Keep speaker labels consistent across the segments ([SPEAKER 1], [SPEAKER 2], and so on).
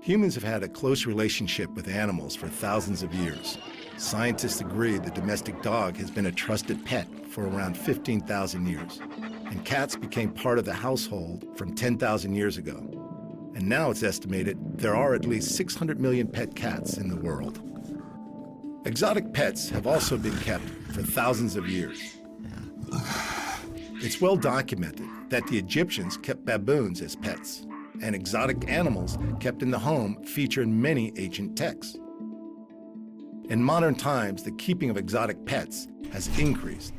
[SPEAKER 1] Humans have had a close relationship with animals for thousands of years. Scientists agree the domestic dog has been a trusted pet for around 15,000 years. And cats became part of the household from 10,000 years ago. And now it's estimated there are at least 600 million pet cats in the world. Exotic pets have also been kept for thousands of years. It's well documented that the Egyptians kept baboons as pets, and exotic animals kept in the home feature in many ancient texts. In modern times, the keeping of exotic pets has increased.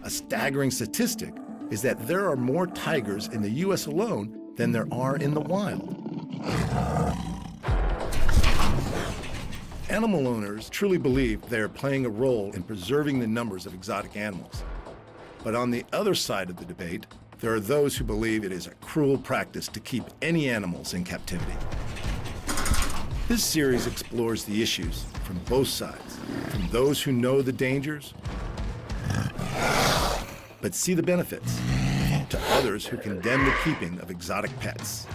[SPEAKER 1] A staggering statistic is that there are more tigers in the U.S. alone than there are in the wild. Animal owners truly believe they are playing a role in preserving the numbers of exotic animals. But on the other side of the debate, there are those who believe it is a cruel practice to keep any animals in captivity. This series explores the issues from both sides, from those who know the dangers, but see the benefits, to others who condemn the keeping of exotic pets.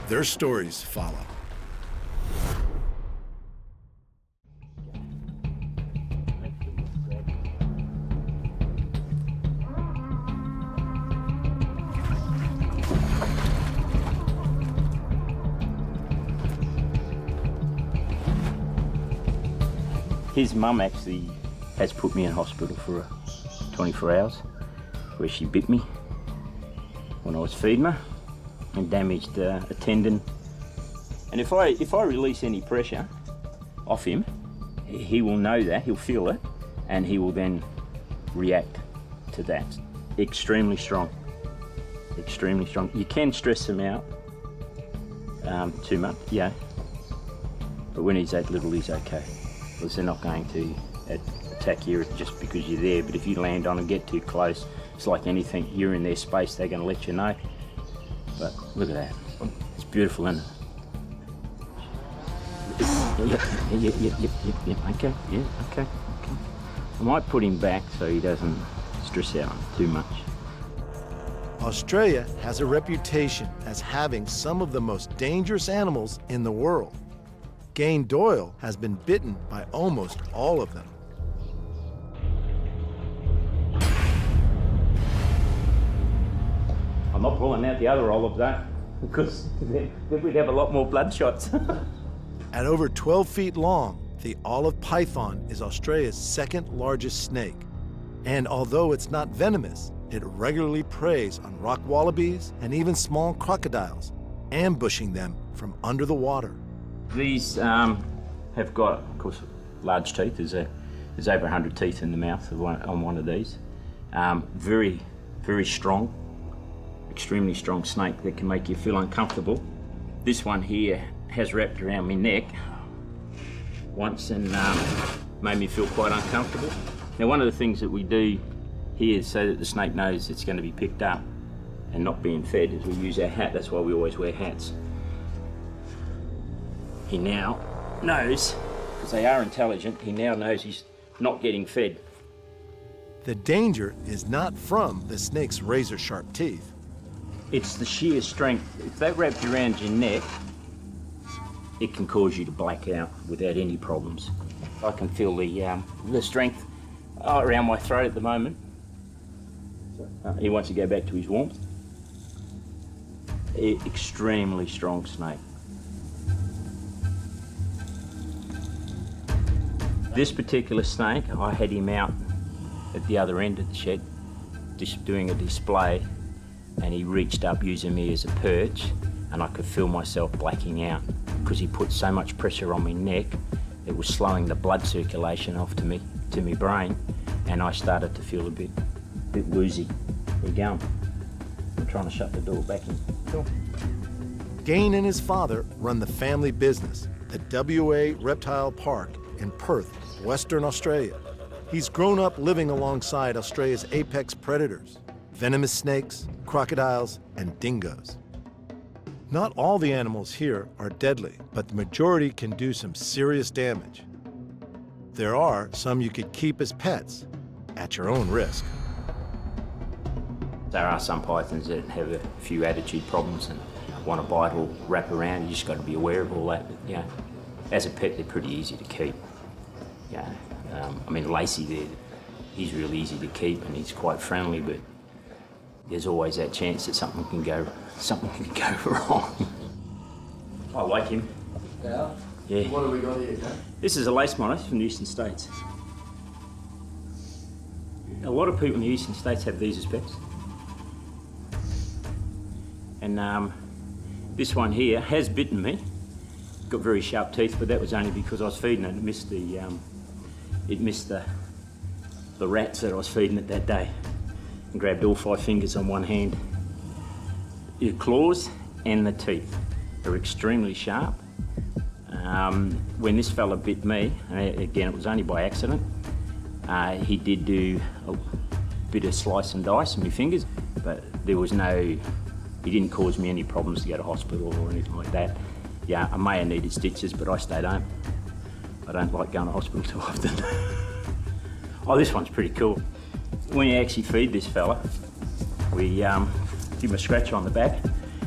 [SPEAKER 1] Their stories follow.
[SPEAKER 2] His mum actually has put me in hospital for 24 hours, where she bit me when I was feeding her and damaged a tendon. And if I release any pressure off him, he will know that, he'll feel it, and he will then react to that. Extremely strong, extremely strong. You can stress them out too much, yeah, but when he's that little, he's okay. Because they're not going to attack you just because you're there, but if you land on and get too close, it's like anything, you're in their space, they're going to let you know. But look at that, it's beautiful, isn't it? Yeah, okay. I might put him back so he doesn't stress out too much.
[SPEAKER 1] Australia has a reputation as having some of the most dangerous animals in the world. Gane Doyle has been bitten by almost all of them.
[SPEAKER 2] I'm not pulling out the other olive though, because then we'd have a lot more blood shots.
[SPEAKER 1] At over 12 feet long, the olive python is Australia's second largest snake. And although it's not venomous, it regularly preys on rock wallabies and even small crocodiles, ambushing them from under the water.
[SPEAKER 2] These have got, of course, large teeth. There's over 100 teeth in the mouth on one of these. Very, very strong, extremely strong snake that can make you feel uncomfortable. This one here has wrapped around my neck once and made me feel quite uncomfortable. Now, one of the things that we do here so that the snake knows it's going to be picked up and not being fed is we use our hat. That's why we always wear hats. He now knows, because they are intelligent, he now knows he's not getting fed.
[SPEAKER 1] The danger is not from the snake's razor-sharp teeth.
[SPEAKER 2] It's the sheer strength. If that wrapped around your neck, it can cause you to black out without any problems. I can feel the strength around my throat at the moment. He wants to go back to his warmth. Extremely strong snake. This particular snake, I had him out at the other end of the shed, just doing a display, and he reached up using me as a perch, and I could feel myself blacking out because he put so much pressure on my neck, it was slowing the blood circulation off to my brain, and I started to feel a bit woozy. We're going. I'm trying to shut the door back in. Cool.
[SPEAKER 1] Gane and his father run the family business, the WA Reptile Park in Perth, Western Australia. He's grown up living alongside Australia's apex predators, venomous snakes, crocodiles, and dingoes. Not all the animals here are deadly, but the majority can do some serious damage. There are some you could keep as pets at your own risk.
[SPEAKER 2] There are some pythons that have a few attitude problems, and want to bite or wrap around. You just got to be aware of all that. But, as a pet, they're pretty easy to keep. I mean, Lacey there, he's really easy to keep and he's quite friendly, but there's always that chance that something can go wrong. I like him.
[SPEAKER 3] Yeah?
[SPEAKER 2] Yeah.
[SPEAKER 3] What have we got here, Gane?
[SPEAKER 2] This is a lace monitor from the eastern states. A lot of people in the eastern states have these as pets. And this one here has bitten me. Got very sharp teeth, but that was only because I was feeding it. It missed the rats that I was feeding it that day and grabbed all 5 fingers on one hand. The claws and the teeth are extremely sharp. When this fella bit me, and again it was only by accident, he did do a bit of slice and dice in my fingers, but there was he didn't cause me any problems to go to hospital or anything like that. Yeah, I may have needed stitches, but I stayed home. I don't like going to hospital too often. Oh, this one's pretty cool. When you actually feed this fella, we give him a scratch on the back.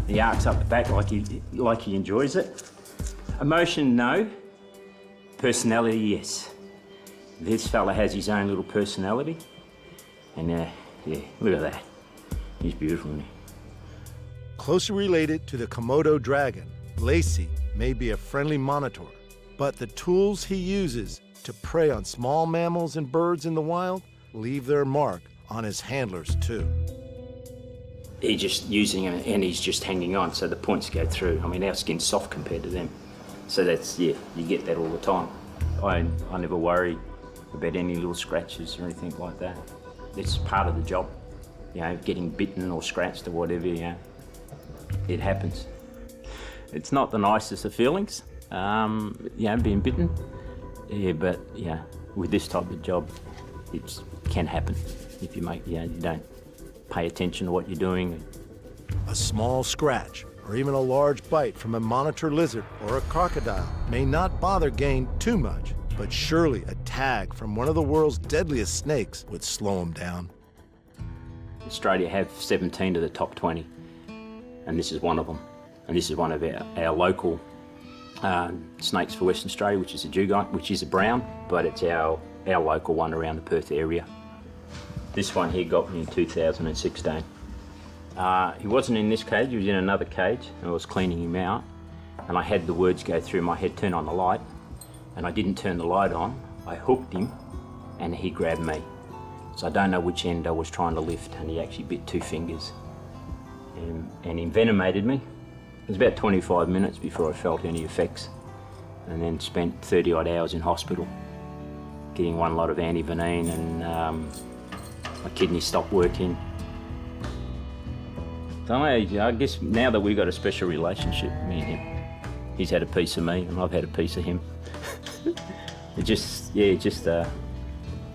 [SPEAKER 2] He arcs up the back like he enjoys it. Emotion, no. Personality, yes. This fella has his own little personality. And look at that. He's beautiful, isn't he?
[SPEAKER 1] Closely related to the Komodo dragon, Lacey may be a friendly monitor, but the tools he uses to prey on small mammals and birds in the wild leave their mark on his handlers too.
[SPEAKER 2] He's just using them and he's just hanging on, so the points go through. I mean, our skin's soft compared to them. So that's, you get that all the time. I never worry about any little scratches or anything like that. It's part of the job, getting bitten or scratched or whatever, it happens. It's not the nicest of feelings, being bitten. But with this type of job, it can happen if you don't pay attention to what you're doing.
[SPEAKER 1] A small scratch or even a large bite from a monitor lizard or a crocodile may not bother Gane too much, but surely a tag from one of the world's deadliest snakes would slow him down.
[SPEAKER 2] Australia have 17 of the top 20, and this is one of them. And this is one of our local snakes for Western Australia, which is a dugong, which is a brown, but it's our local one around the Perth area. This one here got me in 2016. He wasn't in this cage, he was in another cage, and I was cleaning him out, and I had the words go through my head, turn on the light, and I didn't turn the light on. I hooked him, and he grabbed me. So I don't know which end I was trying to lift, and he actually bit 2 fingers and envenomated me. It was about 25 minutes before I felt any effects, and then spent 30 odd hours in hospital getting one lot of antivenin, and my kidney stopped working. So I guess now that we've got a special relationship, me and him, he's had a piece of me and I've had a piece of him. It's just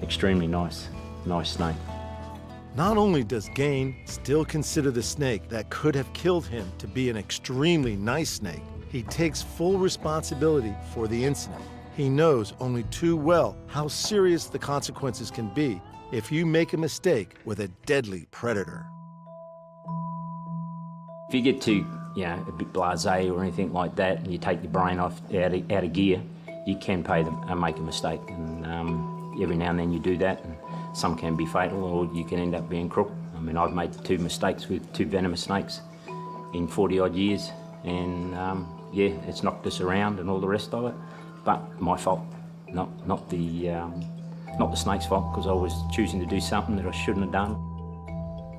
[SPEAKER 2] extremely nice snake.
[SPEAKER 1] Not only does Gane still consider the snake that could have killed him to be an extremely nice snake, he takes full responsibility for the incident. He knows only too well how serious the consequences can be if you make a mistake with a deadly predator.
[SPEAKER 2] If you get too, a bit blasé or anything like that, and you take your brain out of gear, you can make a mistake, and every now and then you do that, and some can be fatal, or you can end up being crook. I mean, I've made 2 mistakes with 2 venomous snakes in 40 odd years, and it's knocked us around and all the rest of it. But my fault, not the snake's fault, because I was choosing to do something that I shouldn't have done.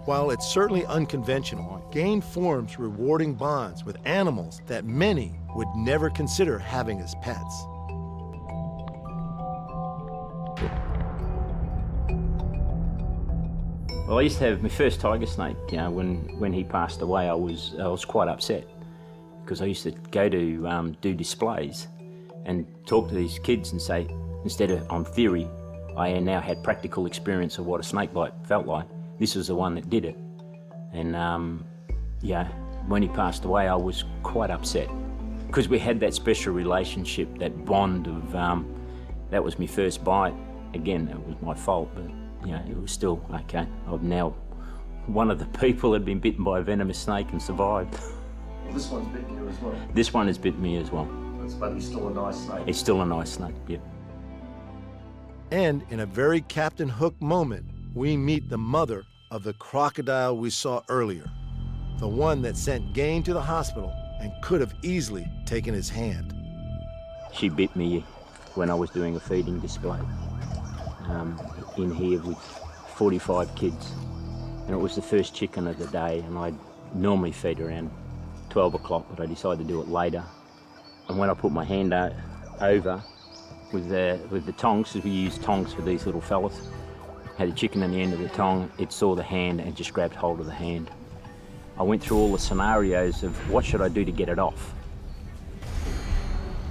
[SPEAKER 1] While it's certainly unconventional, Gane forms rewarding bonds with animals that many would never consider having as pets.
[SPEAKER 2] Well, I used to have my first tiger snake. When he passed away, I was quite upset, because I used to go to do displays and talk to these kids and say, instead of on theory, I now had practical experience of what a snake bite felt like. This was the one that did it. And when he passed away, I was quite upset, because we had that special relationship, that bond of, that was my first bite. Again, it was my fault, but it was still okay. I'm now one of the people that had been bitten by a venomous snake and survived.
[SPEAKER 1] this one's bitten you as well.
[SPEAKER 2] This one has bitten me as well.
[SPEAKER 1] But he's still a nice snake.
[SPEAKER 2] It's still a nice snake, yeah.
[SPEAKER 1] And in a very Captain Hook moment, we meet the mother of the crocodile we saw earlier, the one that sent Gane to the hospital and could have easily taken his hand.
[SPEAKER 2] She bit me when I was doing a feeding display in here with 45 kids. And it was the first chicken of the day, and I normally feed around 12 o'clock, but I decided to do it later. And when I put my hand over with the tongs, because we use tongs for these little fellas, had a chicken in the end of the tong, it saw the hand and just grabbed hold of the hand. I went through all the scenarios of what should I do to get it off.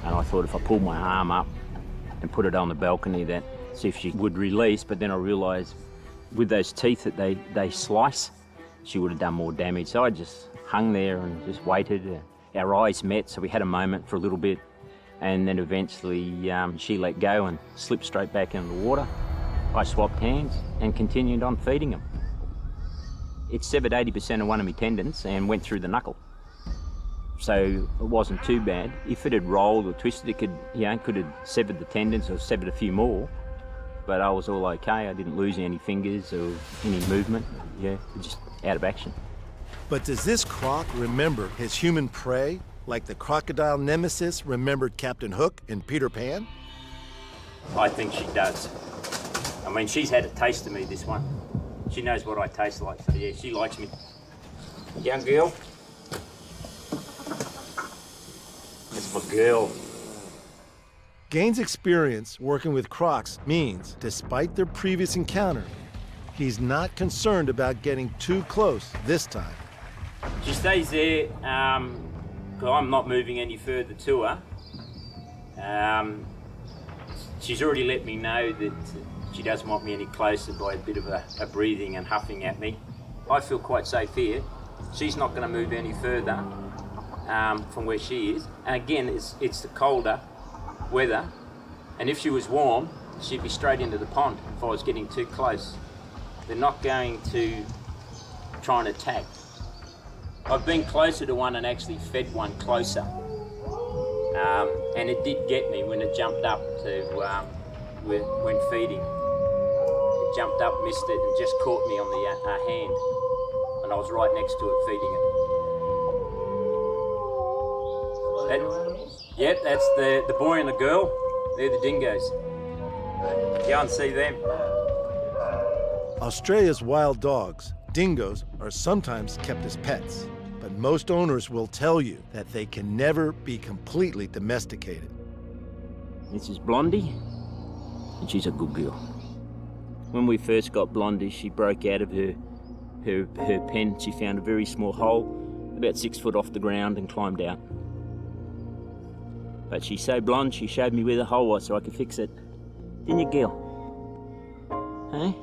[SPEAKER 2] And I thought if I pulled my arm up and put it on the balcony, that see if she would release, but then I realised with those teeth that they slice, she would have done more damage. So I just hung there and just waited. Our eyes met, so we had a moment for a little bit, and then eventually she let go and slipped straight back into the water. I swapped hands and continued on feeding them. It severed 80% of one of my tendons and went through the knuckle. So it wasn't too bad. If it had rolled or twisted, it could have severed the tendons or severed a few more, but I was all okay. I didn't lose any fingers or any movement. Yeah, just out of action.
[SPEAKER 1] But does this croc remember his human prey like the crocodile nemesis remembered Captain Hook in Peter Pan?
[SPEAKER 2] I think she does. I mean, she's had a taste of me, this one. She knows what I taste like, so yeah, she likes me. Young girl. That's my girl.
[SPEAKER 1] Gane's experience working with crocs means, despite their previous encounter, he's not concerned about getting too close this time.
[SPEAKER 2] She stays there, 'cause I'm not moving any further to her. She's already let me know that she doesn't want me any closer by a bit of a breathing and huffing at me. I feel quite safe here. She's not going to move any further from where she is. And again, it's the colder weather, and if she was warm, she'd be straight into the pond if I was getting too close. They're not going to try and attack. I've been closer to one and actually fed one closer. And it did get me when it jumped up to when feeding. It jumped up, missed it, and just caught me on the hand. And I was right next to it feeding it. Yep, that's the boy and the girl. They're the dingoes. Go and see them.
[SPEAKER 1] Australia's wild dogs, dingoes, are sometimes kept as pets, but most owners will tell you that they can never be completely domesticated.
[SPEAKER 2] This is Blondie, and she's a good girl. When we first got Blondie, she broke out of her pen. She found a very small hole, about 6 foot off the ground, and climbed out. But she's so blonde, she showed me where the hole was so I could fix it. Didn't you, girl? Hey?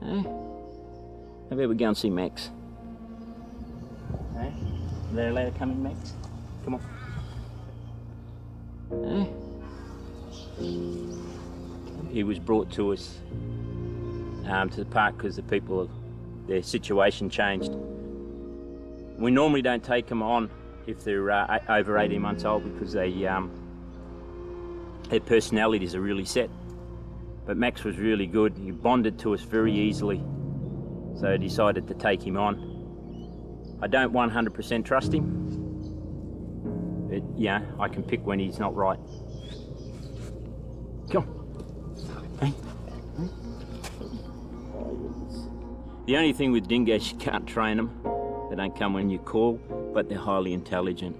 [SPEAKER 2] Hey? How about we go and see Max? Hey? Are they allowed to come in, Max? Come on. Hey? He was brought to us to the park because their situation changed. We normally don't take them on if they're over 18 months old because their personalities are really set. But Max was really good. He bonded to us very easily, so I decided to take him on. I don't 100% trust him, but yeah, I can pick when he's not right. Come on. Hey. The only thing with dingoes, you can't train them. They don't come when you call, but they're highly intelligent.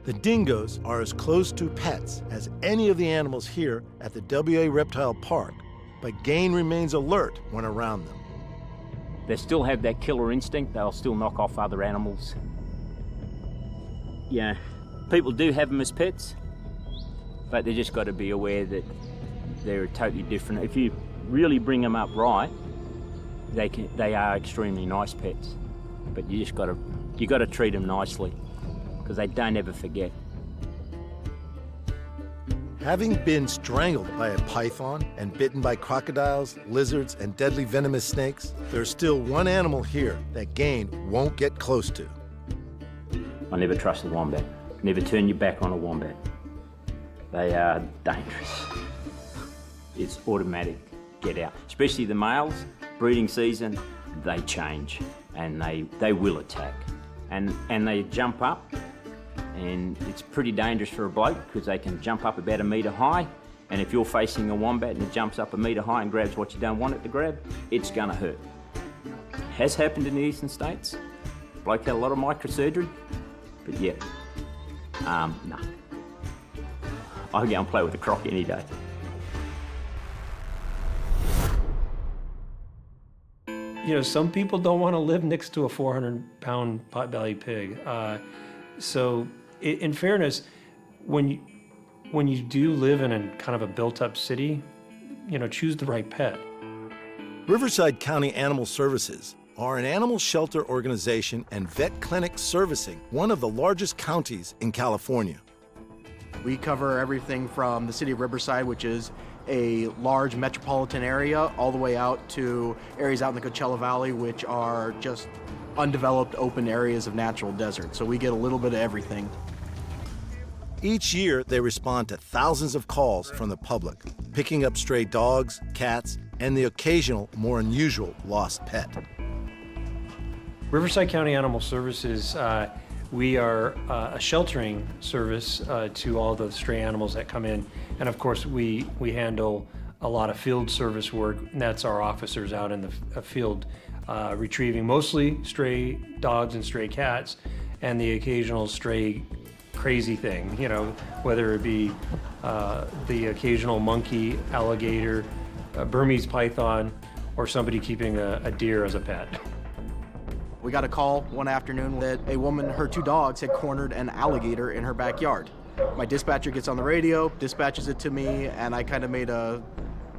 [SPEAKER 1] The dingoes are as close to pets as any of the animals here at the WA Reptile Park, but Gane remains alert when around them.
[SPEAKER 2] They still have that killer instinct. They'll still knock off other animals. Yeah, people do have them as pets, but they just got to be aware that they're totally different. If you really bring them up right, they are extremely nice pets, but you got to treat them nicely because they don't ever forget.
[SPEAKER 1] Having been strangled by a python and bitten by crocodiles, lizards, and deadly venomous snakes, there's still one animal here that Gane won't get close to.
[SPEAKER 2] I never trust a wombat. Never turn your back on a wombat. They are dangerous. It's automatic, get out. Especially the males, breeding season, they change and they will attack. And they jump up, and it's pretty dangerous for a bloke because they can jump up about 1 metre high, and if you're facing a wombat and it jumps up 1 metre high and grabs what you don't want it to grab, it's gonna hurt. Has happened in the eastern states. Bloke had a lot of microsurgery, but yeah, no. I'll go and play with a croc any day.
[SPEAKER 3] You know, some people don't want to live next to a 400-pound potbelly pig. So, in fairness, when you do live in a kind of a built-up city, you know, choose the right pet.
[SPEAKER 1] Riverside County Animal Services are an animal shelter organization and vet clinic servicing one of the largest counties in California.
[SPEAKER 4] We cover everything from the city of Riverside, which is a large metropolitan area, all the way out to areas out in the Coachella Valley, which are just undeveloped open areas of natural desert. So we get a little bit of everything.
[SPEAKER 1] Each year, they respond to thousands of calls from the public, picking up stray dogs, cats, and the occasional, more unusual lost pet.
[SPEAKER 3] Riverside County Animal Services, we are a sheltering service to all the stray animals that come in. And of course, we handle a lot of field service work, and that's our officers out in the field retrieving mostly stray dogs and stray cats, and the occasional stray crazy thing, you know, whether it be the occasional monkey, alligator, Burmese python, or somebody keeping a deer as a pet.
[SPEAKER 4] We got a call one afternoon that a woman, her 2 dogs, had cornered an alligator in her backyard. My dispatcher gets on the radio, dispatches it to me, and I kind of made a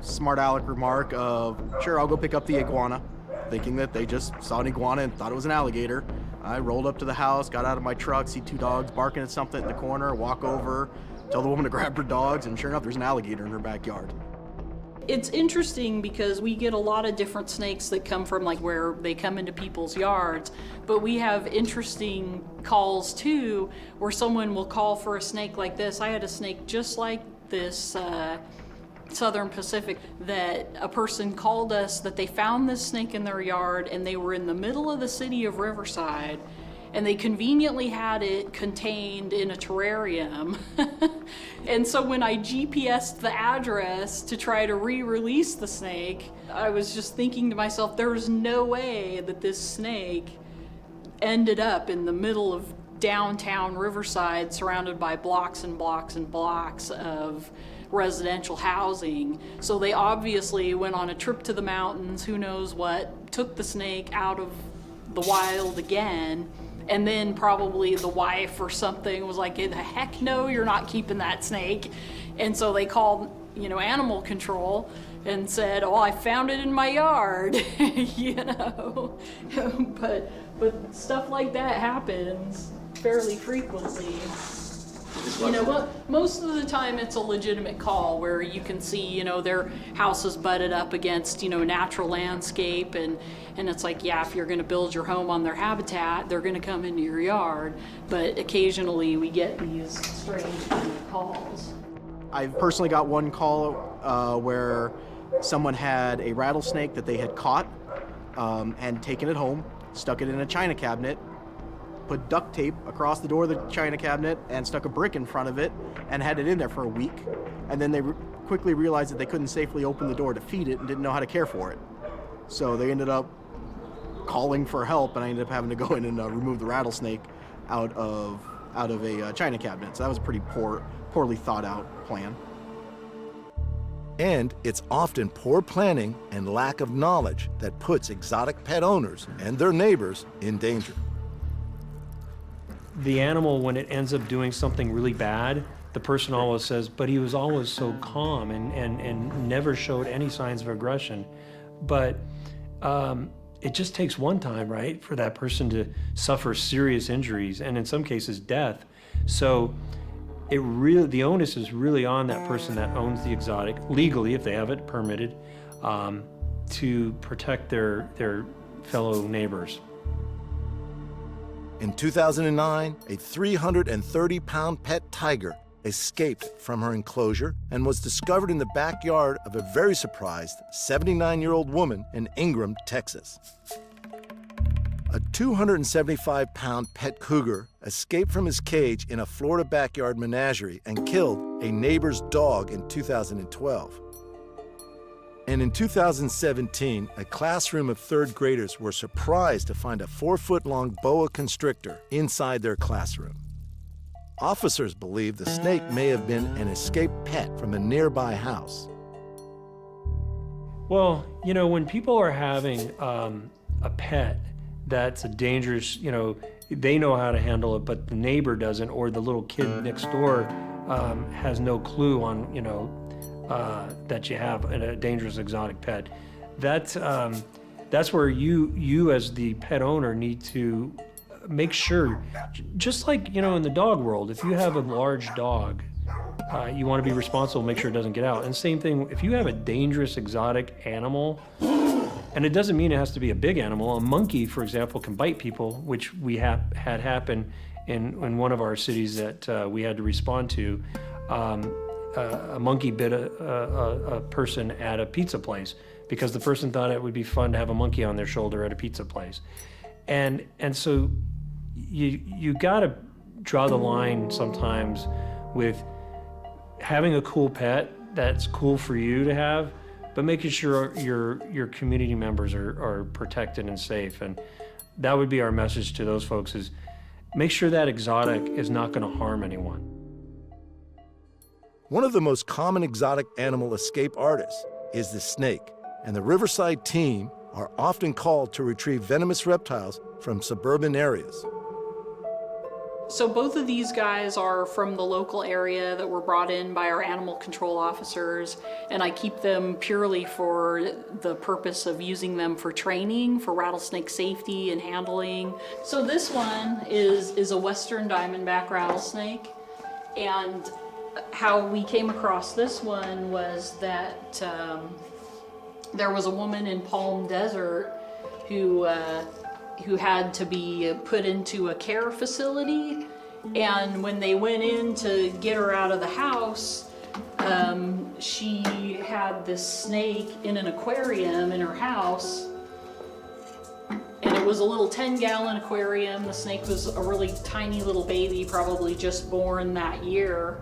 [SPEAKER 4] smart aleck remark of, sure, I'll go pick up the iguana, thinking that they just saw an iguana and thought it was an alligator. I rolled up to the house, got out of my truck, see 2 dogs barking at something in the corner, walk over, tell the woman to grab her dogs, and sure enough, there's an alligator in her backyard.
[SPEAKER 5] It's interesting because we get a lot of different snakes that come from like where they come into people's yards, but we have interesting calls too where someone will call for a snake like this. I had a snake just like this, Southern Pacific, that a person called us that they found this snake in their yard and they were in the middle of the city of Riverside and they conveniently had it contained in a terrarium. And so when I GPSed the address to try to re-release the snake, I was just thinking to myself, there was no way that this snake ended up in the middle of downtown Riverside surrounded by blocks and blocks and blocks of residential housing. So they obviously went on a trip to the mountains, who knows what, took the snake out of the wild again, and then probably the wife or something was like, the heck no, you're not keeping that snake. And so they called, you know, animal control and said, oh, I found it in my yard, you know. But stuff like that happens fairly frequently. You know, well, most of the time it's a legitimate call where you can see, you know, their house is butted up against, you know, natural landscape, and it's like, yeah, if you're going to build your home on their habitat, they're going to come into your yard. But occasionally we get these strange calls.
[SPEAKER 4] I've personally got one call where someone had a rattlesnake that they had caught and taken it home, stuck it in a china cabinet, put duct tape across the door of the china cabinet and stuck a brick in front of it and had it in there for a week. And then they quickly realized that they couldn't safely open the door to feed it and didn't know how to care for it. So they ended up calling for help, and I ended up having to go in and remove the rattlesnake out of a china cabinet. So that was a pretty poorly thought out plan.
[SPEAKER 1] And it's often poor planning and lack of knowledge that puts exotic pet owners and their neighbors in danger.
[SPEAKER 3] The animal, when it ends up doing something really bad, the person always says, but he was always so calm and never showed any signs of aggression. But it just takes one time, right, for that person to suffer serious injuries and in some cases death. So the onus is really on that person that owns the exotic, legally if they have it permitted, to protect their fellow neighbors.
[SPEAKER 1] In 2009, a 330-pound pet tiger escaped from her enclosure and was discovered in the backyard of a very surprised 79-year-old woman in Ingram, Texas. A 275-pound pet cougar escaped from his cage in a Florida backyard menagerie and killed a neighbor's dog in 2012. And in 2017, a classroom of third graders were surprised to find a 4-foot-long boa constrictor inside their classroom. Officers believe the snake may have been an escaped pet from a nearby house.
[SPEAKER 3] Well, you know, when people are having a pet that's a dangerous, you know, they know how to handle it, but the neighbor doesn't, or the little kid next door has no clue on, you know, that you have a dangerous exotic pet. That's where you as the pet owner need to make sure, just like, you know, in the dog world, if you have a large dog, you want to be responsible, make sure it doesn't get out. And same thing, if you have a dangerous exotic animal, and it doesn't mean it has to be a big animal. A monkey, for example, can bite people, which we had happen in one of our cities that we had to respond to. A monkey bit a person at a pizza place because the person thought it would be fun to have a monkey on their shoulder at a pizza place. And so you gotta draw the line sometimes with having a cool pet that's cool for you to have, but making sure your community members are protected and safe. And that would be our message to those folks, is make sure that exotic is not gonna harm anyone.
[SPEAKER 1] One of the most common exotic animal escape artists is the snake, and the Riverside team are often called to retrieve venomous reptiles from suburban areas.
[SPEAKER 5] So both of these guys are from the local area that were brought in by our animal control officers, and I keep them purely for the purpose of using them for training, for rattlesnake safety and handling. So this one is a western diamondback rattlesnake, and how we came across this one was that there was a woman in Palm Desert who had to be put into a care facility, and when they went in to get her out of the house, she had this snake in an aquarium in her house, and it was a little 10-gallon aquarium. The snake was a really tiny little baby, probably just born that year,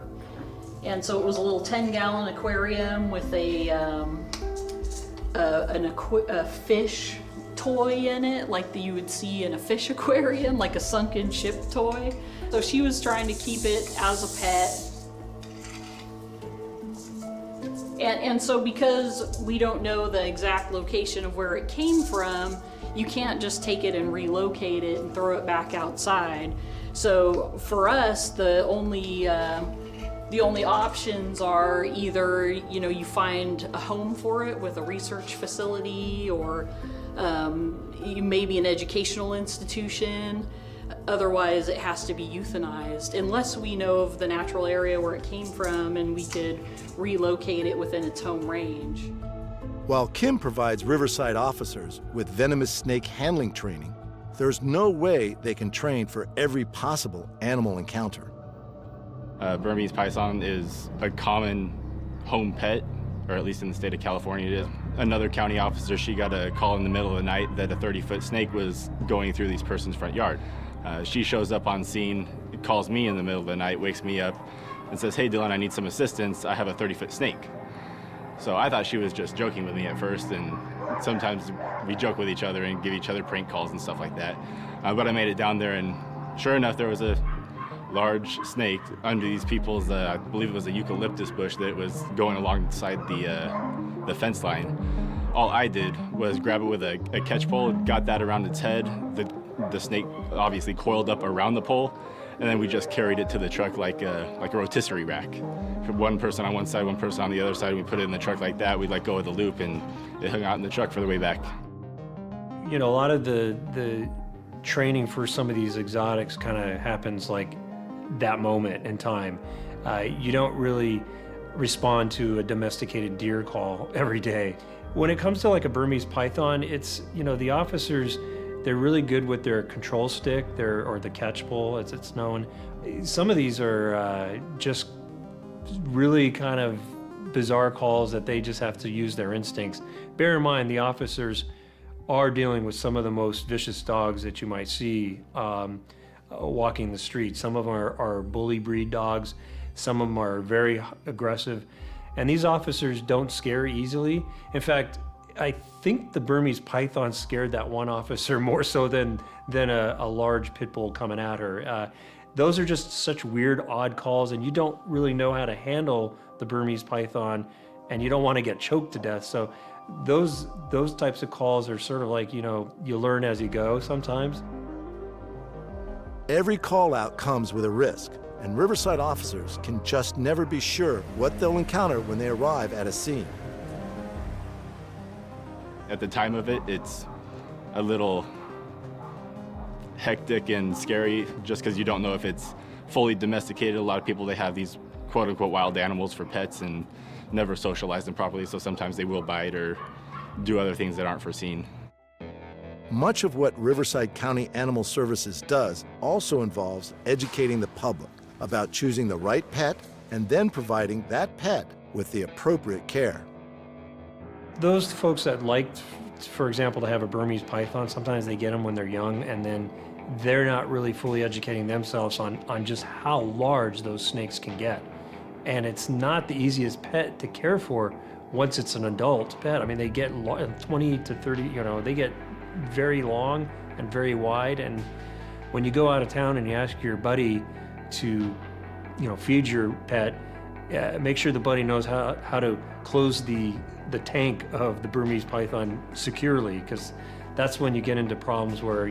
[SPEAKER 5] and so it was a little 10-gallon aquarium with a fish toy in it, like you would see in a fish aquarium, like a sunken ship toy. So she was trying to keep it as a pet. And so because we don't know the exact location of where it came from, you can't just take it and relocate it and throw it back outside. So for us, the only options are either, you know, you find a home for it with a research facility, or maybe an educational institution. Otherwise, it has to be euthanized, unless we know of the natural area where it came from and we could relocate it within its home range.
[SPEAKER 1] While Kim provides Riverside officers with venomous snake handling training, there's no way they can train for every possible animal encounter.
[SPEAKER 6] Burmese python is a common home pet, or at least in the state of California it is. Another county officer, she got a call in the middle of the night that a 30-foot snake was going through this person's front yard. She shows up on scene, calls me in the middle of the night, wakes me up, and says, "Hey Dylan, I need some assistance. I have a 30-foot snake." So I thought she was just joking with me at first, and sometimes we joke with each other and give each other prank calls and stuff like that. But I made it down there, and sure enough, there was a large snake under these people's, I believe it was a eucalyptus bush that was going alongside the fence line. All I did was grab it with a catch pole, got that around its head. The snake obviously coiled up around the pole, and then we just carried it to the truck like a rotisserie rack. One person on one side, one person on the other side. We put it in the truck like that. We'd let go of the loop, and it hung out in the truck for the way back.
[SPEAKER 3] You know, a lot of the training for some of these exotics kind of happens like that moment in time. You don't really respond to a domesticated deer call every day. When it comes to like a Burmese python, it's, you know, the officers, They're really good with their control stick, or the catch pole, as it's known. Some of these are just really kind of bizarre calls that they just have to use their instincts. Bear in mind, the officers are dealing with some of the most vicious dogs that you might see walking the street. Some of them are bully breed dogs. Some of them are very aggressive. And these officers don't scare easily. In fact, I think the Burmese python scared that one officer more so than a large pit bull coming at her. Those are just such weird, odd calls, and you don't really know how to handle the Burmese python, and you don't want to get choked to death. So those types of calls are sort of like, you learn as you go sometimes.
[SPEAKER 1] Every call out comes with a risk, and Riverside officers can just never be sure what they'll encounter when they arrive at a scene.
[SPEAKER 6] At the time of it, it's a little hectic and scary just because you don't know if it's fully domesticated. A lot of people, they have these quote-unquote wild animals for pets and never socialize them properly, so sometimes they will bite or do other things that aren't foreseen.
[SPEAKER 1] Much of what Riverside County Animal Services does also involves educating the public about choosing the right pet and then providing that pet with the appropriate care.
[SPEAKER 3] Those folks that like, for example, to have a Burmese python, sometimes they get them when they're young, and then they're not really fully educating themselves on just how large those snakes can get. And it's not the easiest pet to care for once it's an adult pet. I mean, they get 20 to 30, they get very long and very wide. And when you go out of town and you ask your buddy to, feed your pet, make sure the buddy knows how to close the tank of the Burmese python securely, because that's when you get into problems where,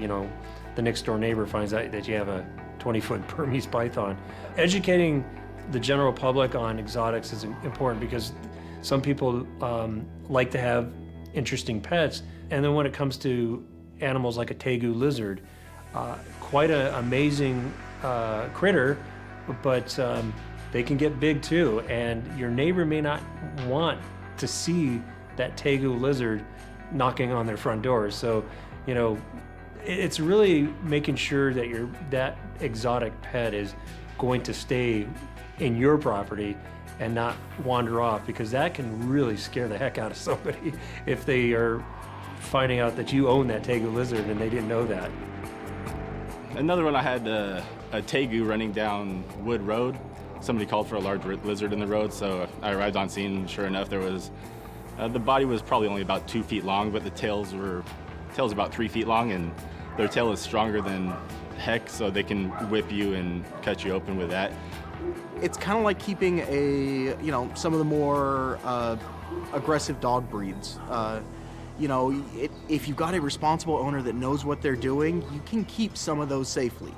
[SPEAKER 3] the next door neighbor finds out that you have a 20-foot Burmese python. Educating the general public on exotics is important because some people like to have interesting pets. And then when it comes to animals like a tegu lizard, quite an amazing critter, but they can get big too. And your neighbor may not want to see that tegu lizard knocking on their front door. So, it's really making sure that that exotic pet is going to stay in your property and not wander off, because that can really scare the heck out of somebody if they are finding out that you own that tegu lizard and they didn't know that.
[SPEAKER 6] Another one, I had a tegu running down Wood Road. Somebody called for a large lizard in the road, so I arrived on scene, and sure enough, there was, the body was probably only about 2 feet long, but the tail's about 3 feet long, and their tail is stronger than heck, so they can whip you and cut you open with that.
[SPEAKER 4] It's kind of like keeping some of the more aggressive dog breeds. If you've got a responsible owner that knows what they're doing, you can keep some of those safely.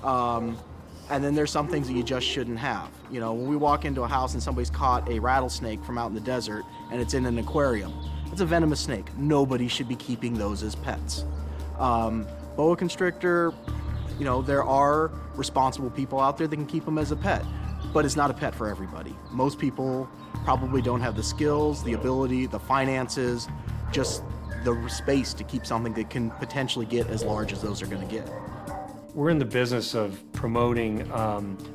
[SPEAKER 4] And then there's some things that you just shouldn't have. When we walk into a house and somebody's caught a rattlesnake from out in the desert and it's in an aquarium, it's a venomous snake. Nobody should be keeping those as pets. Boa constrictor, there are responsible people out there that can keep them as a pet, but it's not a pet for everybody. Most people probably don't have the skills, the ability, the finances, just the space to keep something that can potentially get as large as those are going to get.
[SPEAKER 3] We're in the business of promoting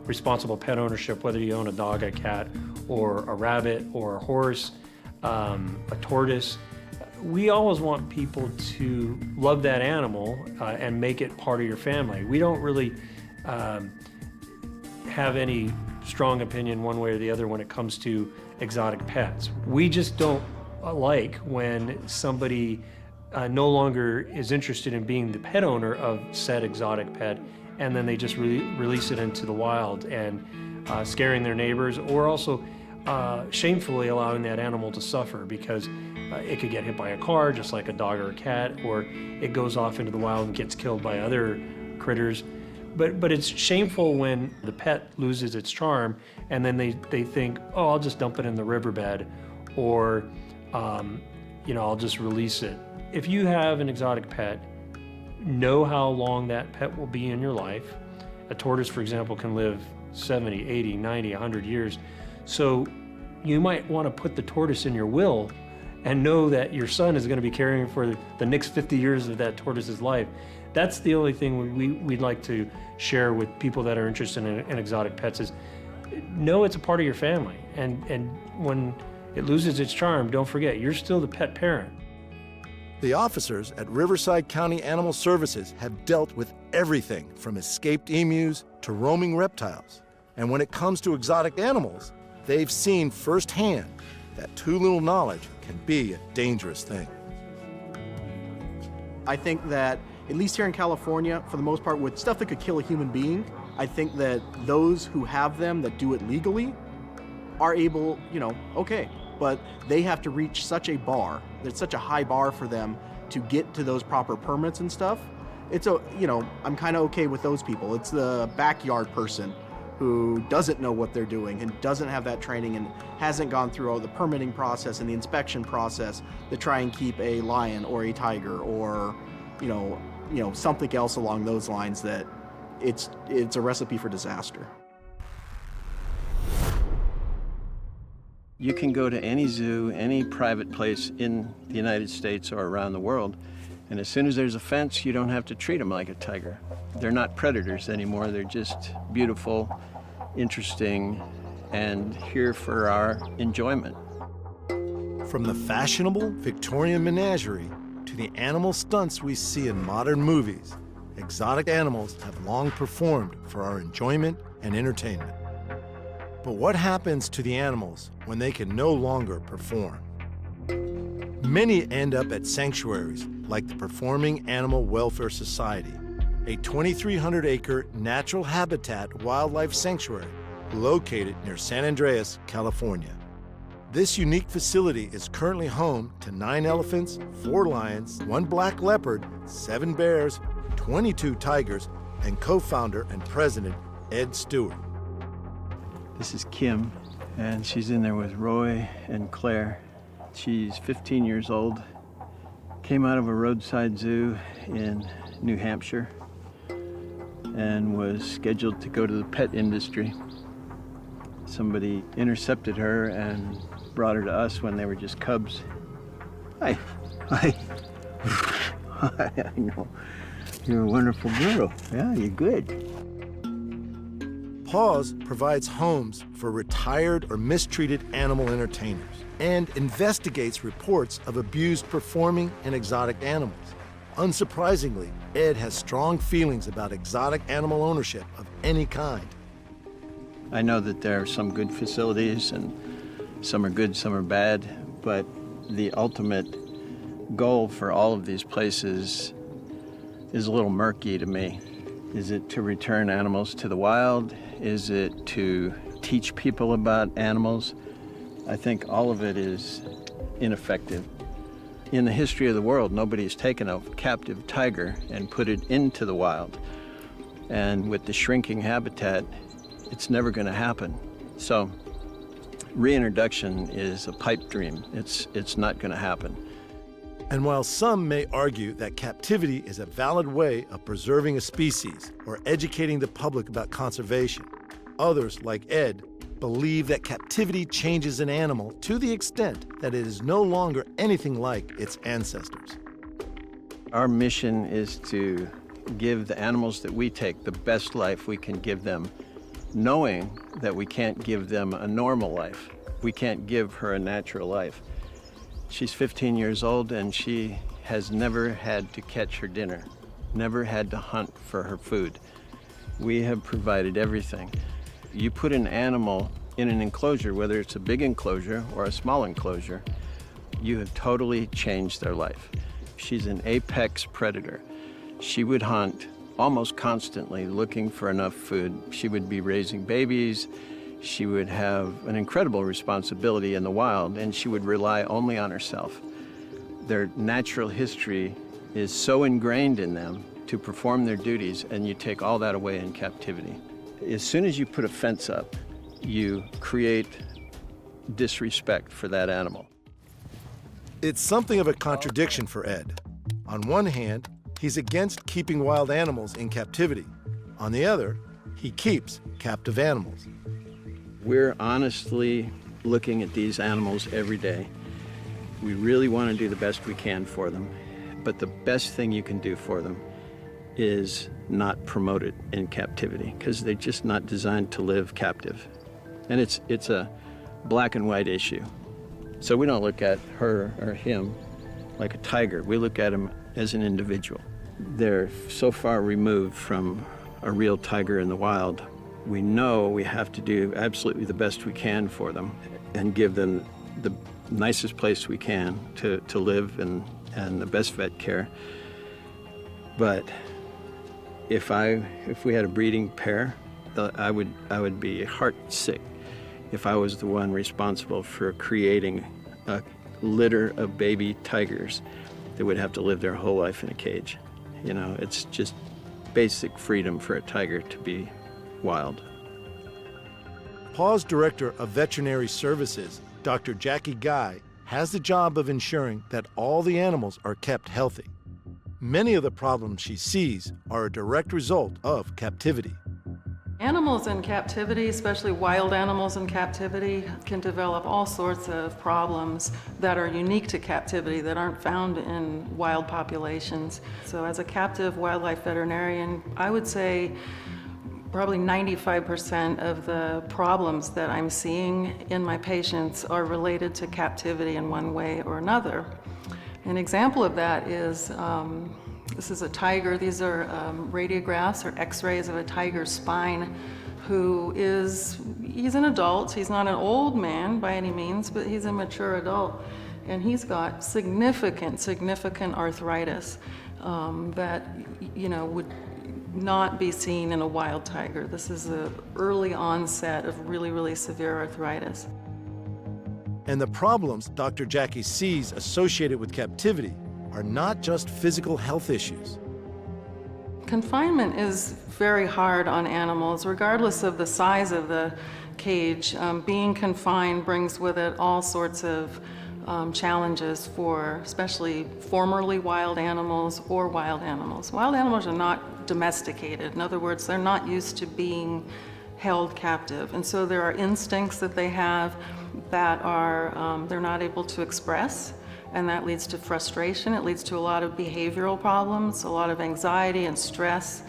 [SPEAKER 3] responsible pet ownership, whether you own a dog, a cat, or a rabbit, or a horse, a tortoise. We always want people to love that animal and make it part of your family. We don't really have any strong opinion one way or the other when it comes to exotic pets. We just don't like when somebody no longer is interested in being the pet owner of said exotic pet, and then they just release it into the wild and scaring their neighbors, or also shamefully allowing that animal to suffer because it could get hit by a car just like a dog or a cat, or it goes off into the wild and gets killed by other critters. But it's shameful when the pet loses its charm and then they think, oh, I'll just dump it in the riverbed, or I'll just release it. If you have an exotic pet, know how long that pet will be in your life. A tortoise, for example, can live 70, 80, 90, 100 years. So you might want to put the tortoise in your will and know that your son is going to be caring for the next 50 years of that tortoise's life. That's the only thing we'd like to share with people that are interested in exotic pets is know it's a part of your family. And when it loses its charm, don't forget, you're still the pet parent.
[SPEAKER 1] The officers at Riverside County Animal Services have dealt with everything from escaped emus to roaming reptiles. And when it comes to exotic animals, they've seen firsthand that too little knowledge can be a dangerous thing.
[SPEAKER 4] I think that, at least here in California, for the most part, with stuff that could kill a human being, I think that those who have them that do it legally are able, okay, but they have to reach such a bar. There's such a high bar for them to get to those proper permits and stuff. I'm kind of okay with those people. It's the backyard person who doesn't know what they're doing and doesn't have that training and hasn't gone through all the permitting process and the inspection process to try and keep a lion or a tiger or, something else along those lines that it's a recipe for disaster.
[SPEAKER 7] You can go to any zoo, any private place in the United States or around the world, and as soon as there's a fence, you don't have to treat them like a tiger. They're not predators anymore. They're just beautiful, interesting, and here for our enjoyment.
[SPEAKER 1] From the fashionable Victorian menagerie to the animal stunts we see in modern movies, exotic animals have long performed for our enjoyment and entertainment. But what happens to the animals when they can no longer perform? Many end up at sanctuaries like the Performing Animal Welfare Society, a 2,300-acre natural habitat wildlife sanctuary located near San Andreas, California. This unique facility is currently home to 9 elephants, 4 lions, 1 black leopard, 7 bears, 22 tigers, and co-founder and president Ed Stewart.
[SPEAKER 7] This is Kim, and she's in there with Roy and Claire. She's 15 years old, came out of a roadside zoo in New Hampshire, and was scheduled to go to the pet industry. Somebody intercepted her and brought her to us when they were just cubs. Hi. I know. You're a wonderful girl. Yeah, you're good.
[SPEAKER 1] PAWS provides homes for retired or mistreated animal entertainers and investigates reports of abused performing and exotic animals. Unsurprisingly, Ed has strong feelings about exotic animal ownership of any kind.
[SPEAKER 7] I know that there are some good facilities and some are good, some are bad, but the ultimate goal for all of these places is a little murky to me. Is it to return animals to the wild? Is it to teach people about animals? I think all of it is ineffective. In the history of the world, nobody's taken a captive tiger and put it into the wild. And with the shrinking habitat, it's never going to happen. So reintroduction is a pipe dream. It's not going to happen.
[SPEAKER 1] And while some may argue that captivity is a valid way of preserving a species or educating the public about conservation, others, like Ed, believe that captivity changes an animal to the extent that it is no longer anything like its ancestors.
[SPEAKER 7] Our mission is to give the animals that we take the best life we can give them, knowing that we can't give them a normal life. We can't give her a natural life. She's 15 years old and she has never had to catch her dinner, never had to hunt for her food. We have provided everything. You put an animal in an enclosure, whether it's a big enclosure or a small enclosure, you have totally changed their life. She's an apex predator. She would hunt almost constantly looking for enough food. She would be raising babies. She would have an incredible responsibility in the wild, and she would rely only on herself. Their natural history is so ingrained in them to perform their duties, and you take all that away in captivity. As soon as you put a fence up, you create disrespect for that animal.
[SPEAKER 1] It's something of a contradiction for Ed. On one hand, he's against keeping wild animals in captivity. On the other, he keeps captive animals.
[SPEAKER 7] We're honestly looking at these animals every day, We really want to do the best we can for them, but the best thing you can do for them is not promote it in captivity, because they're just not designed to live captive. And it's a black and white issue. So we don't look at her or him like a tiger. We look at him as an individual. They're so far removed from a real tiger in the wild. We know we have to do absolutely the best we can for them and give them the nicest place we can to live and the best vet care. But if we had a breeding pair, I would be heart sick if I was the one responsible for creating a litter of baby tigers that would have to live their whole life in a cage. You know, it's just basic freedom for a tiger to be wild.
[SPEAKER 1] PAW's Director of Veterinary Services, Dr. Jackie Guy, has the job of ensuring that all the animals are kept healthy. Many of the problems she sees are a direct result of captivity.
[SPEAKER 8] Animals in captivity, especially wild animals in captivity, can develop all sorts of problems that are unique to captivity that aren't found in wild populations. So as a captive wildlife veterinarian, I would say probably 95% of the problems that I'm seeing in my patients are related to captivity in one way or another. An example of that is, this is a tiger. These are radiographs or x-rays of a tiger's spine he's an adult. He's not an old man by any means, but he's a mature adult. And he's got significant arthritis that, you know, would not be seen in a wild tiger. This is an early onset of really severe arthritis.
[SPEAKER 1] And the problems Dr. Jackie sees associated with captivity are not just physical health issues.
[SPEAKER 8] Confinement is very hard on animals, regardless of the size of the cage. Being confined brings with it all sorts of challenges for especially formerly wild animals or wild animals. Wild animals are not domesticated. In other words, they're not used to being held captive. And so there are instincts that they have that are they're not able to express, and that leads to frustration. It leads to a lot of behavioral problems, a lot of anxiety and stress,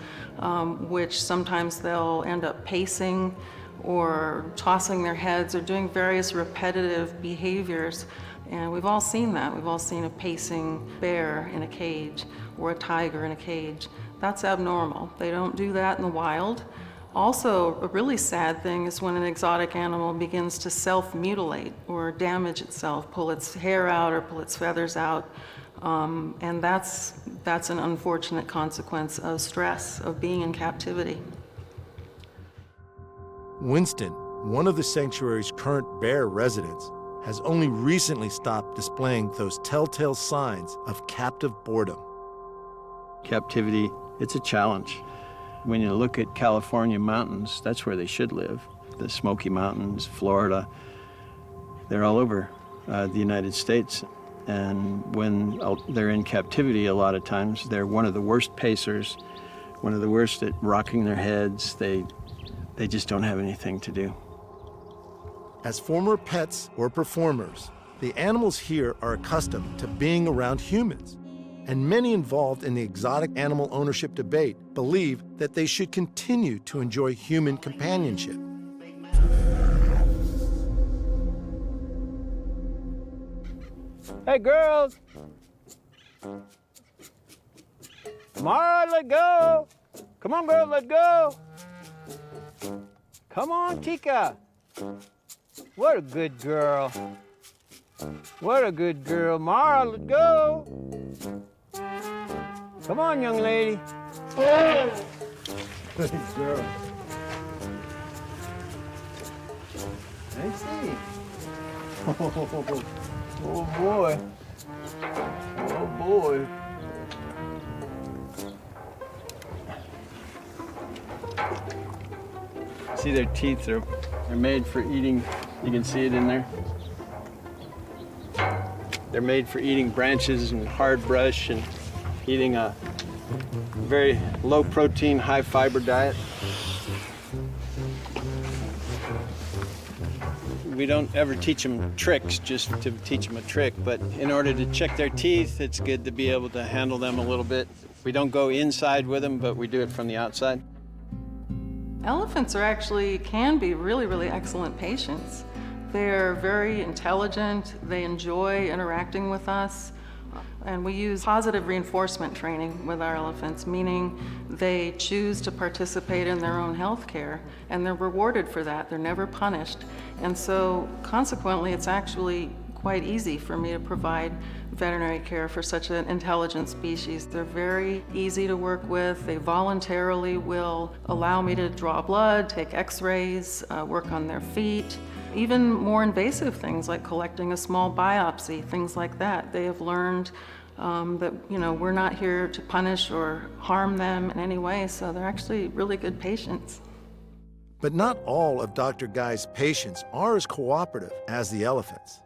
[SPEAKER 8] which sometimes they'll end up pacing or tossing their heads or doing various repetitive behaviors. And we've all seen that. We've all seen a pacing bear in a cage or a tiger in a cage. That's abnormal. They don't do that in the wild. Also, a really sad thing is when an exotic animal begins to self-mutilate or damage itself, pull its hair out or pull its feathers out. And that's an unfortunate consequence of stress, of being in captivity.
[SPEAKER 1] Winston, one of the sanctuary's current bear residents, has only recently stopped displaying those telltale signs of captive boredom.
[SPEAKER 7] Captivity, it's a challenge. When you look at California mountains, that's where they should live. The Smoky Mountains, Florida, they're all over the United States. And when they're in captivity, a lot of times, they're one of the worst pacers, one of the worst at rocking their heads. They just don't have anything to do.
[SPEAKER 1] As former pets or performers, the animals here are accustomed to being around humans. And many involved in the exotic animal ownership debate believe that they should continue to enjoy human companionship.
[SPEAKER 7] Hey, girls! Mara, let go! Come on, girls, let go! Come on, Tika! What a good girl. What a good girl. Mara, let go! Come on, young lady. Good girl. I see. Oh boy. Oh boy. See their teeth, they're made for eating. You can see it in there. They're made for eating branches and hard brush and eating a very low protein, high fiber diet. we don't ever teach them tricks just to teach them a trick, but in order to check their teeth, it's good to be able to handle them a little bit. We don't go inside with them, but we do it from the outside.
[SPEAKER 8] Elephants can be really, really excellent patients. They're very intelligent, they enjoy interacting with us, and we use positive reinforcement training with our elephants, meaning they choose to participate in their own health care, and they're rewarded for that. They're never punished. And so, consequently, it's actually quite easy for me to provide veterinary care for such an intelligent species. They're very easy to work with. They voluntarily will allow me to draw blood, take x-rays, work on their feet. Even more invasive things like collecting a small biopsy, things like that. They have learned that, we're not here to punish or harm them in any way, so they're actually really good patients.
[SPEAKER 1] But not all of Dr. Guy's patients are as cooperative as the elephants.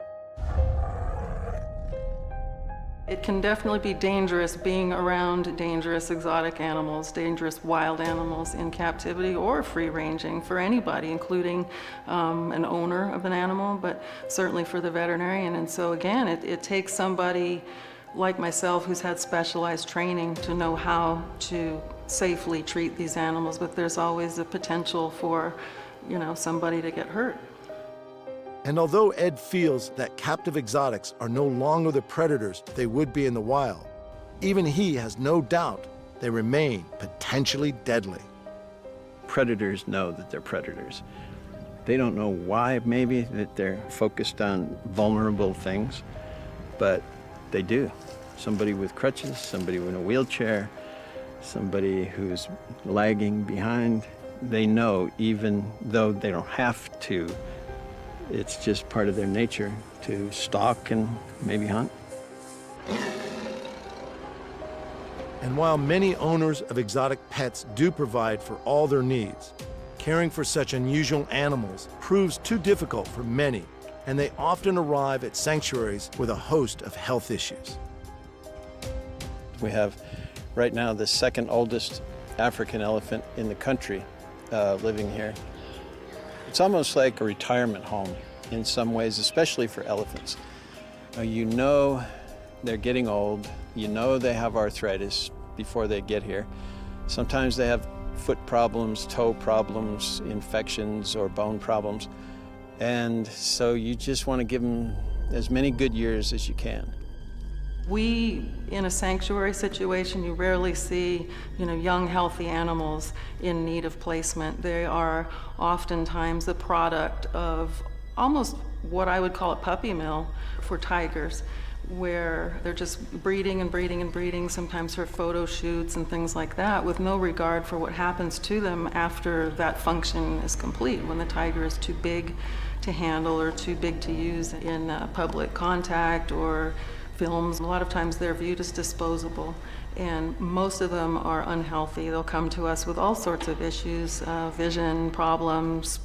[SPEAKER 8] It can definitely be dangerous being around dangerous exotic animals, dangerous wild animals in captivity or free-ranging for anybody, including an owner of an animal, but certainly for the veterinarian. And so again, it takes somebody like myself who's had specialized training to know how to safely treat these animals, but there's always a potential for, somebody to get hurt.
[SPEAKER 1] And although Ed feels that captive exotics are no longer the predators they would be in the wild, even he has no doubt they remain potentially deadly.
[SPEAKER 7] Predators know that they're predators. They don't know why, maybe, that they're focused on vulnerable things, but they do. Somebody with crutches, somebody in a wheelchair, somebody who's lagging behind, they know, even though they don't have to, it's just part of their nature to stalk and maybe hunt.
[SPEAKER 1] And while many owners of exotic pets do provide for all their needs, caring for such unusual animals proves too difficult for many, and they often arrive at sanctuaries with a host of health issues.
[SPEAKER 7] We have right now the second oldest African elephant in the country living here. It's almost like a retirement home in some ways, especially for elephants. They're getting old. They have arthritis before they get here. Sometimes they have foot problems, toe problems, infections, or bone problems. And so you just want to give them as many good years as you can.
[SPEAKER 8] In a sanctuary situation, you rarely see, young, healthy animals in need of placement. They are oftentimes the product of almost what I would call a puppy mill for tigers, where they're just breeding and breeding and breeding, sometimes for photo shoots and things like that, with no regard for what happens to them after that function is complete, when the tiger is too big to handle or too big to use in public contact or films. A lot of times they're viewed as disposable, and most of them are unhealthy. They'll come to us with all sorts of issues, vision problems,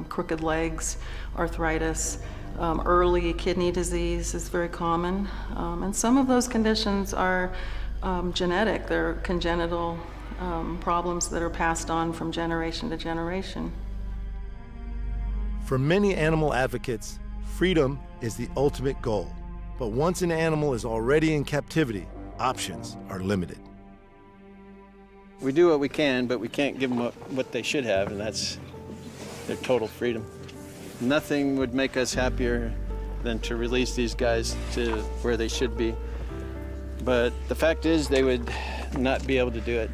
[SPEAKER 8] crooked legs, arthritis, early kidney disease is very common. And some of those conditions are genetic. They're congenital problems that are passed on from generation to generation.
[SPEAKER 1] For many animal advocates, freedom is the ultimate goal. But once an animal is already in captivity, options are limited.
[SPEAKER 7] We do what we can, but we can't give them what they should have, and that's their total freedom. Nothing would make us happier than to release these guys to where they should be. But the fact is, they would not be able to do it.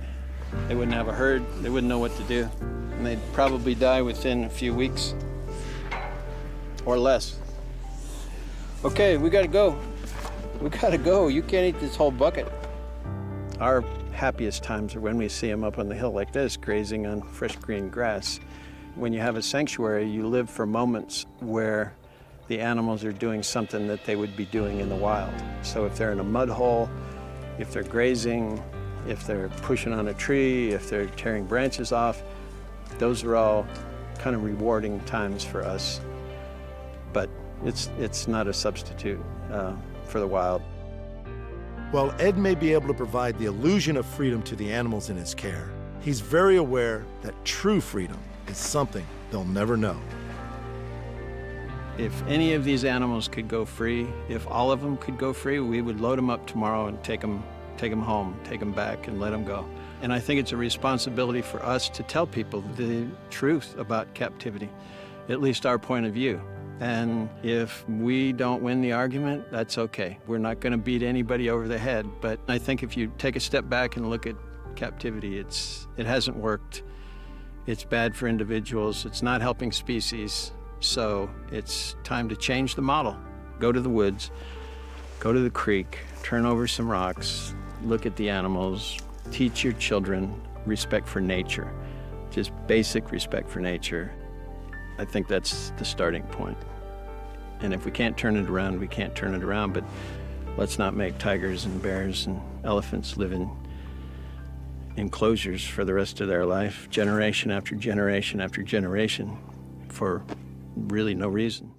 [SPEAKER 7] They wouldn't have a herd, they wouldn't know what to do, and they'd probably die within a few weeks or less. Okay, we gotta go. We gotta go. You can't eat this whole bucket. Our happiest times are when we see them up on the hill like this, grazing on fresh green grass. When you have a sanctuary, you live for moments where the animals are doing something that they would be doing in the wild. So if they're in a mud hole, if they're grazing, if they're pushing on a tree, if they're tearing branches off, those are all kind of rewarding times for us. But it's not a substitute for the wild.
[SPEAKER 1] While Ed may be able to provide the illusion of freedom to the animals in his care, he's very aware that true freedom is something they'll never know.
[SPEAKER 7] If any of these animals could go free, if all of them could go free, we would load them up tomorrow and take them home, take them back and let them go. And I think it's a responsibility for us to tell people the truth about captivity, at least our point of view. And if we don't win the argument, that's okay. We're not going to beat anybody over the head. But I think if you take a step back and look at captivity, it hasn't worked. It's bad for individuals. It's not helping species. So it's time to change the model. Go to the woods, go to the creek, turn over some rocks, look at the animals, teach your children respect for nature, just basic respect for nature. I think that's the starting point. And if we can't turn it around, we can't turn it around, but let's not make tigers and bears and elephants live in enclosures for the rest of their life, generation after generation after generation, for really no reason.